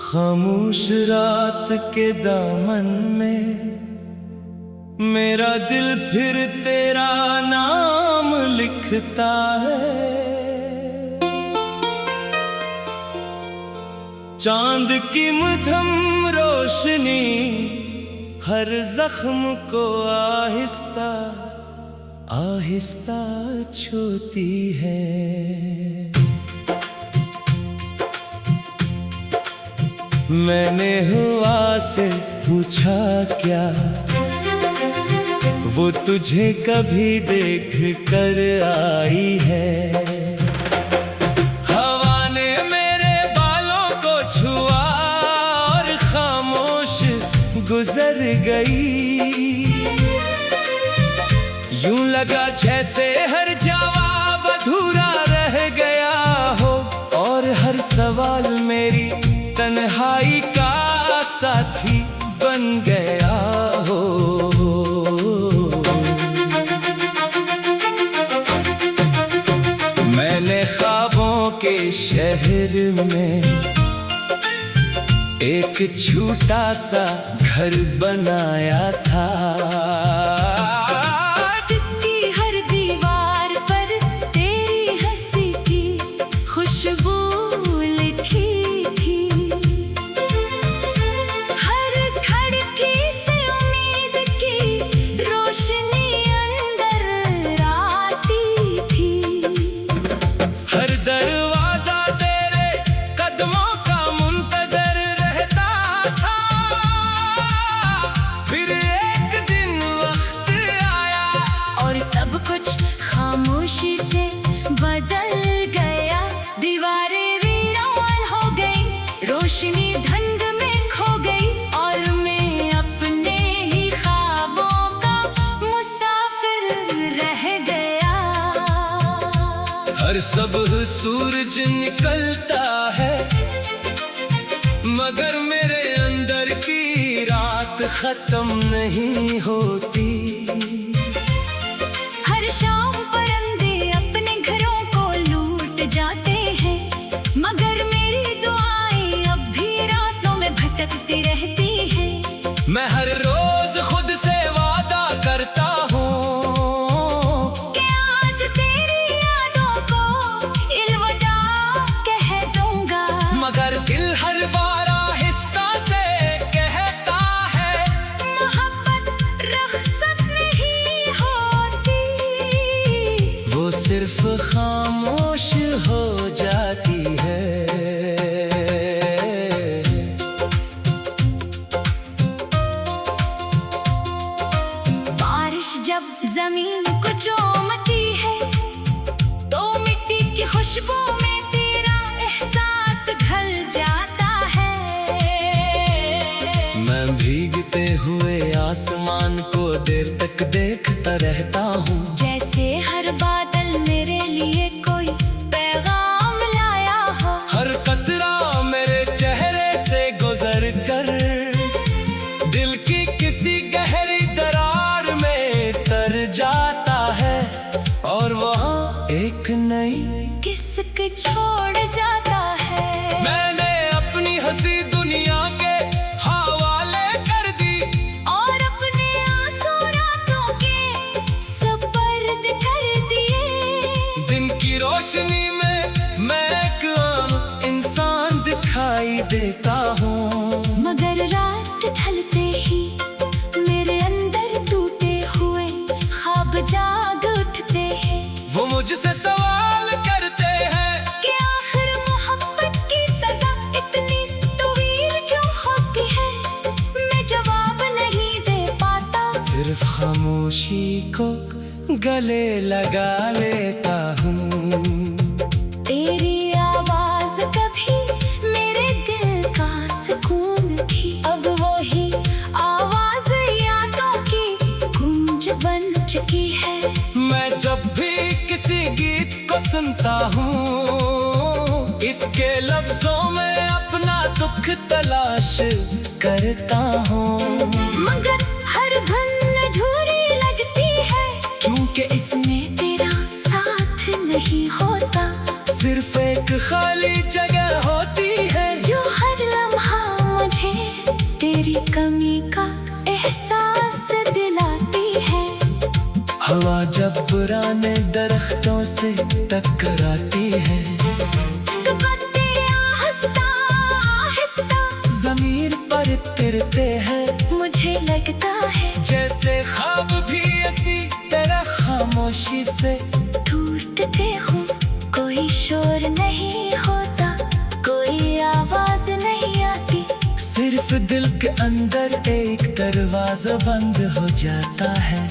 खामोश रात के दामन में मेरा दिल फिर तेरा नाम लिखता है। चांद की मध्यम रोशनी हर जख्म को आहिस्ता आहिस्ता छूती है। मैंने हवा से पूछा क्या वो तुझे कभी देख कर आई है। हवा ने मेरे बालों को छुआ और खामोश गुजर गई। यूं लगा जैसे हर जवाब अधूरा रह गया हो और हर सवाल मेरी तन्हाई का साथी बन गया हो। मैंने ख्वाबों के शहर में एक छोटा सा घर बनाया था, जिसकी हर दीवार पर तेरी हंसी की खुशबू खामोशी से बदल गया। दीवारें वीरान हो गई, रोशनी धुंध में खो गई और मैं अपने ही ख्वाबों का मुसाफिर रह गया। हर सुबह सूरज निकलता है मगर मेरे अंदर की रात खत्म नहीं होती। हर शाम परिंदे अपने घरों को लूट जाते हैं मगर मेरी दुआएं अब भी रास्तों में भटकती रहती हैं। मैं हर रोज खुद से वादा करता हूँ कि आज तेरी यादों को अलविदा कह दूंगा, मगर दिल हर बार आहिस्ता से कहता है मोहब्बत रुखसत नहीं होती, वो सिर्फ खामोश हो जाती है। बारिश जब जमीन को चूमती है तो मिट्टी की खुशबू में तेरा एहसास घल जाता है। मैं भीगते हुए आसमान को देर तक देखता रहता हूँ, जैसे हर बादल मेरे लिए कोई पैगाम लाया हो। हर कतरा मेरे चेहरे से गुजर कर दिल की किसी गहरी दरार में तर जाता है और वहाँ एक नई किस्क छोड़ जाता है। मैंने अपनी हंसी दुनिया के हवाले कर दी और अपने आंसू रातों के सुपर्द कर दिए। दिन की रोशनी में मैं एक आम इंसान दिखाई देता हूँ, मगर रात ढलते ही मेरे अंदर टूटे हुए ख्वाब जाग उठते हैं। वो मुझसे सवाल करते हैं कि आखिर मोहब्बत की सजा इतनी तवील क्यों होती है। मैं जवाब नहीं दे पाता, सिर्फ खामोशी को गले लगा लेता हूँ। तेरी आवाज कभी मेरे दिल का सुकून थी, अब वो ही आवाज यादों की गूंज बन चुकी है। मैं जब भी किसी गीत को सुनता हूँ इसके लफ्जों में अपना दुख तलाश करता हूँ, मगर हर धुन अधूरी हवा जब पुराने दरख्तों से टकराती है, तो पत्तियां आहिस्ता आहिस्ता जमीन पर तिरते हैं। मुझे लगता है जैसे ख्वाब भी ऐसी तरह खामोशी से टूटते हूँ। कोई शोर नहीं होता, कोई आवाज नहीं आती, सिर्फ दिल के अंदर एक दरवाजा बंद हो जाता है,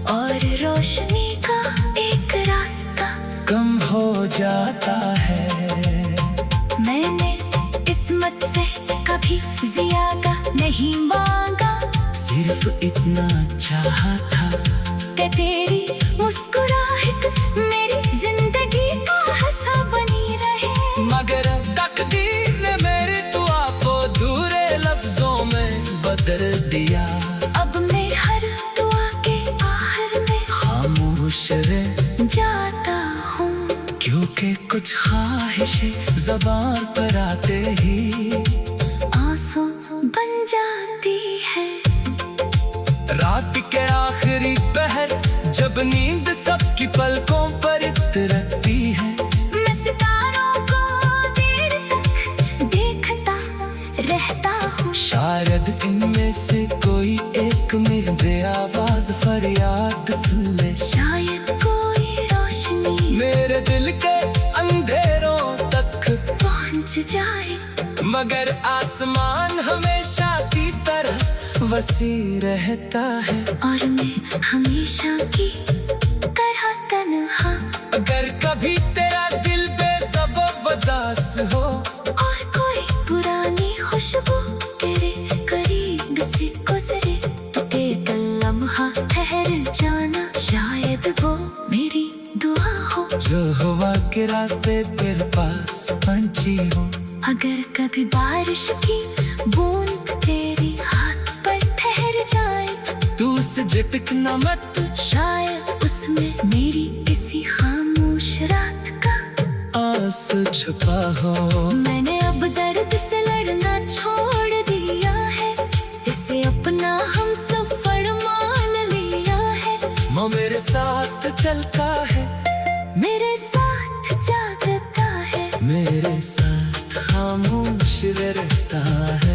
और रोशनी का एक रास्ता कम हो जाता है। मैंने किस्मत से कभी ज्यादा नहीं मांगा, सिर्फ इतना चाहा था कि तेरी मुस्कुराहट मेरी जिंदगी का हिस्सा बनी रहे। मगर तकदीर ने मेरी दुआ को अधूरे लफ्जों में बदल दिया। अब मैं हर दुआ के आखिर में खामोश रह जाता हूँ, क्योंकि कुछ ख्वाहिशें ज़बान पर आते ही आंसू बन जाती है। रात के आखिरी पहर जब नींद सबकी पलकों पर इतरती है, मैं सितारों को देर तक देखता रहता हूँ। शायद इनमें से कोई एक मेरे आवाज फरियाद सुन ले, शायद कोई रोशनी मेरे दिल के अंधेरों तक पहुँच जाए। मगर आसमान हमेशा की तरह वसी रहता है, और मैं हमेशा की तरह तन्हा। अगर कभी तेरा दिल बेसबब उदास हो और कोई पुरानी खुशबू तेरे करीब से गुजरे, तो एक लम्हा ठहर जाना, शायद वो मेरी दुआ हो। जो हवा के रास्ते तेरे पास पंछी हो, अगर कभी बारिश की बूंद तेरी हाथ पर ठहर जाए, तू उसे झिटकना मत, शायद उसमें मेरी किसी खामोश रात का आंसू छुपा हो। मैंने अब दर्द से लड़ना छोड़ दिया है, इसे अपना हम सफर मान लिया है। वो मेरे साथ चलता है, मेरे साथ जागता है, मेरे साथ खामोश रहता है।